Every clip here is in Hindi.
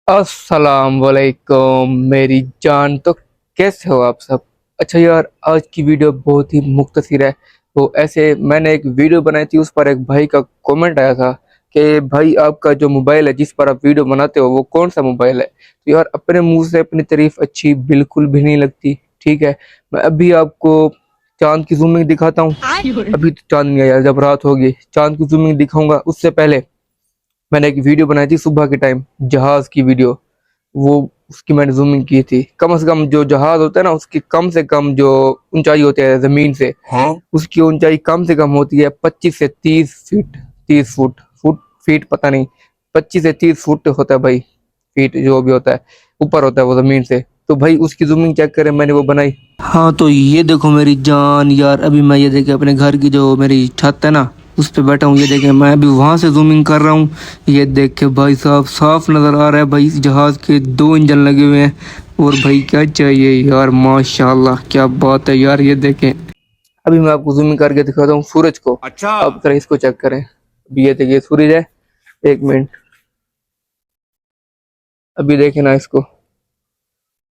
अस्सलाम वालेकुम मेरी जान। तो कैसे हो आप सब? अच्छा यार, आज की वीडियो बहुत ही मुख्तसर है। तो ऐसे मैंने एक वीडियो बनाई थी, उस पर एक भाई का कमेंट आया था कि भाई आपका जो मोबाइल है जिस पर आप वीडियो बनाते हो वो कौन सा मोबाइल है। तो यार, अपने मुंह से अपनी तारीफ अच्छी बिल्कुल भी नहीं लगती। ठीक है, मैं अभी आपको चांद की जूमिंग दिखाता हूँ। अभी तो चांद नहीं आया, जब रात होगी चांद की जूमिंग दिखाऊंगा। उससे पहले मैंने एक वीडियो बनाई थी सुबह के टाइम, जहाज की वीडियो। वो उसकी मैंने जूमिंग की थी। कम से कम जो जहाज होता है ना, उसकी कम से कम जो ऊंचाई होती है जमीन से, हाँ, उसकी ऊंचाई कम से कम होती है 25 से 30 फीट। 30 फुट, फीट पता नहीं, 25 से 30 फुट होता है भाई। फीट जो भी होता है, ऊपर होता है वो जमीन से। तो भाई उसकी जूमिंग चेक करें, मैंने वो बनाई। हाँ, तो ये देखो मेरी जान यार, अभी मैं ये देखे अपने घर की जो मेरी छत है ना, उस पे बैठा हूँ। ये देखे मैं अभी वहां से जूमिंग कर रहा हूँ। ये देख के भाई साहब साफ नजर आ रहा है भाई, इस जहाज के 2 इंजन लगे हुए हैं। और भाई क्या चाहिए यार, माशाल्लाह क्या बात है यार। ये देखें, अभी मैं आपको जूमिंग करके दिखाता हूँ सूरज को। अच्छा, अब जरा इसको चेक करें। अभी ये देखिए सूरज है। एक मिनट, अभी देखे ना इसको।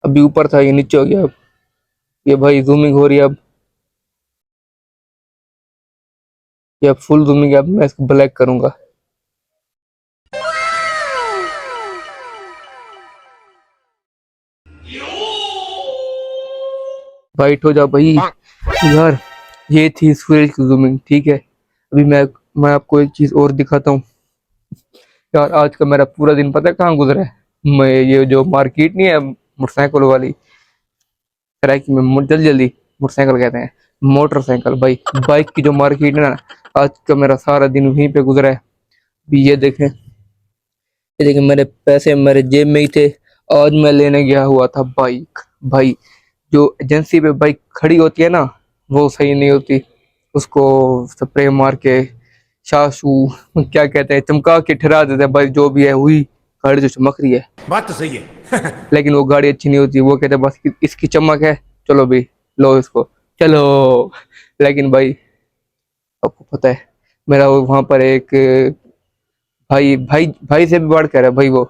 अभी ऊपर था, ये नीचे हो गया अब। ये भाई जूमिंग हो रही है अब। ये अब फुल जूमिंग है। अब मैं इसको ब्लैक करूंगा। वाइट हो जा भाई यार। ये थी सूरज की जूमिंग। ठीक है, अभी मैं आपको एक चीज और दिखाता हूँ। यार, आज का मेरा पूरा दिन पता है कहाँ गुजरा है? मैं ये जो मार्केट नहीं है मोटरसाइकिल वाली, ट्रैक में जल्दी जल्दी मोटरसाइकिल कहते हैं, मोटरसाइकिल भाई, बाइक की जो मार्केट है ना, आज का मेरा सारा दिन वहीं पे गुजरा है। अभी ये देखें मेरे पैसे मेरे जेब में ही थे। आज मैं लेने गया हुआ था बाइक। भाई, जो एजेंसी पे बाइक खड़ी होती है ना, वो सही नहीं होती। उसको स्प्रे मार के शाशू क्या कहते हैं, चमका के ठहरा देते हैं भाई। जो भी है हुई गाड़ी जो चमक रही है, बात तो सही है। लेकिन वो गाड़ी अच्छी नहीं होती। वो कहते हैं बस इसकी चमक है, चलो भाई लो इसको, चलो। लेकिन भाई, आपको पता है मेरा वो वहां पर एक भाई भाई भाई से भी बढ़ कर है भाई वो।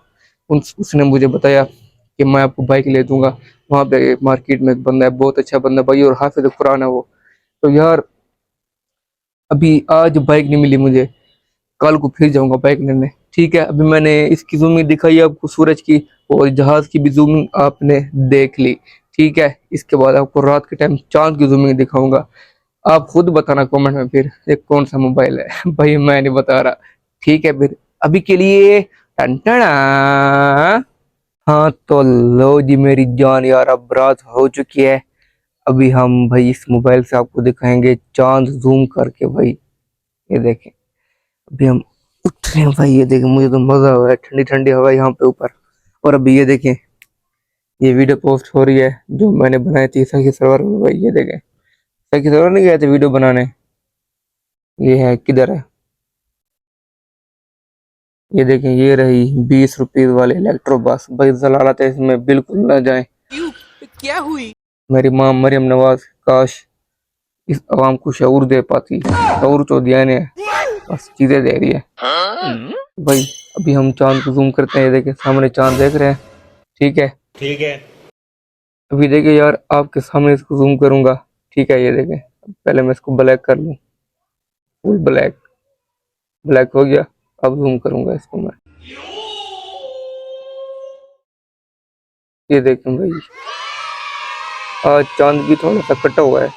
उसने मुझे बताया कि मैं आपको बाइक ले दूंगा। वहां पे मार्केट में एक बंदा है, बहुत अच्छा बंदा भाई, और हाफिज कुरान है वो। तो यार, अभी आज बाइक नहीं मिली मुझे, कल को फिर जाऊंगा बाइक लेने। ठीक है, अभी मैंने इसकी जूमिंग दिखाई आपको सूरज की, और जहाज की भी जूमिंग आपने देख ली। ठीक है, इसके बाद आपको रात के टाइम चांद की जूमिंग दिखाऊंगा। आप खुद बताना कमेंट में फिर ये कौन सा मोबाइल है। भाई मैं नहीं बता रहा। ठीक है, फिर अभी के लिए टन टना। हाँ तो लो जी मेरी जान यार, अब रात हो चुकी है। अभी हम भाई इस मोबाइल से आपको दिखाएंगे चांद जूम करके भाई। ये देखें, अभी हम उठ रहे हैं भाई। ये देखें, मुझे तो मजा आ रहा है, ठंडी ठंडी हवा यहाँ पे ऊपर। और अभी ये देखें, ये वीडियो पोस्ट हो रही है जो मैंने बनाई थी सखी सरवर में भाई। ये देखें, सखी सरवर नहीं गए थे वीडियो बनाने। ये है किधर है, ये देखें, ये रही 20 रुपीज वाली इलेक्ट्रो बस भाई। जलालत है इसमें, बिल्कुल ना जाए। क्या हुई? मेरी माँ मरियम नवाज काश इस आवाम को शऊर दे पाती। शऊर तो दिया ने, बस चीजें दे रही है भाई। अभी हम चांद को जूम करते हैं। ये देखें सामने चांद देख रहे हैं। ठीक है, ठीक है। अभी देखिए यार, आपके सामने इसको जूम करूंगा। ठीक है, ये देखें, पहले मैं इसको ब्लैक कर लूँ। फुल ब्लैक, ब्लैक हो गया। अब जूम करूंगा इसको मैं। ये देखें भाई, आज चांद भी थोड़ा सा कटा हुआ है।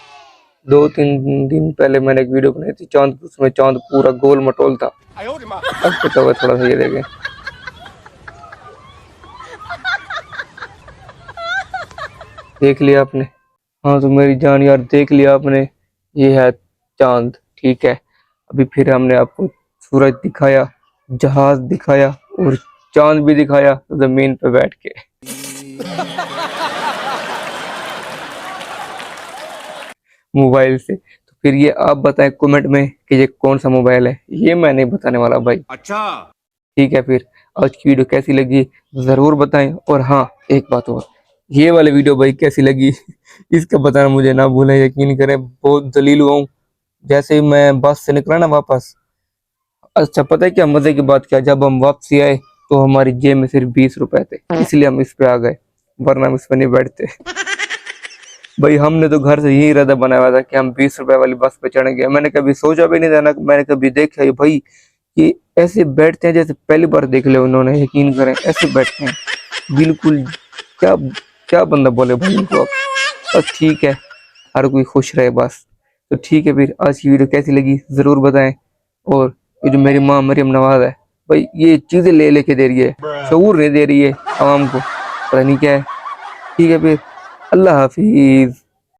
2-3 दिन पहले मैंने एक वीडियो बनाई थी चांद की, उसमें चांद पूरा गोल मटोल था। अब कटा हुआ है थोड़ा सा। ये देखें, देख लिया आपने? हाँ तो मेरी जान यार, देख लिया आपने? ये है चांद। ठीक है, अभी फिर हमने आपको सूरज दिखाया, जहाज दिखाया, और चांद भी दिखाया जमीन पे बैठ के मोबाइल से। तो फिर ये आप बताएं कमेंट में कि ये कौन सा मोबाइल है। ये मैं नहीं बताने वाला भाई। अच्छा। ठीक है, फिर आज की वीडियो कैसी लगी जरूर बताएं। और हाँ, एक बात और, ये वाली वीडियो भाई कैसी लगी इसका बताना मुझे ना भूलें। यकीन करें, बहुत जलील हुआ हूँ। जैसे ही मैं बस से निकला ना वापस, अच्छा पता है क्या मजे की बात, क्या जब हम वापसी आए तो हमारी जेब में सिर्फ 20 रुपए थे, इसलिए हम इस पे आ गए, वरना हम इस पे नहीं बैठते। भाई हमने तो घर से यही इरादा बनाया हुआ था कि हम 20 रुपए वाली बस पे चढ़ेंगे। मैंने कभी सोचा भी नहीं था ना, मैंने कभी देखा है भाई कि ऐसे बैठते हैं जैसे पहली बार देख ले उन्होंने, यकीन करें ऐसे बैठते हैं बिल्कुल। क्या क्या बंदा बोले भाई इनको अब। बस ठीक है, हर कोई खुश रहे बस। तो ठीक है, फिर आज की वीडियो कैसी लगी जरूर बताएं। और ये जो मेरी माँ मरियम नवाज है भाई, ये चीजें ले लेके दे रही है, शऊर नहीं दे रही है आवाम को, पता नहीं क्या है। ठीक है फिर, अल्लाह हाफिज।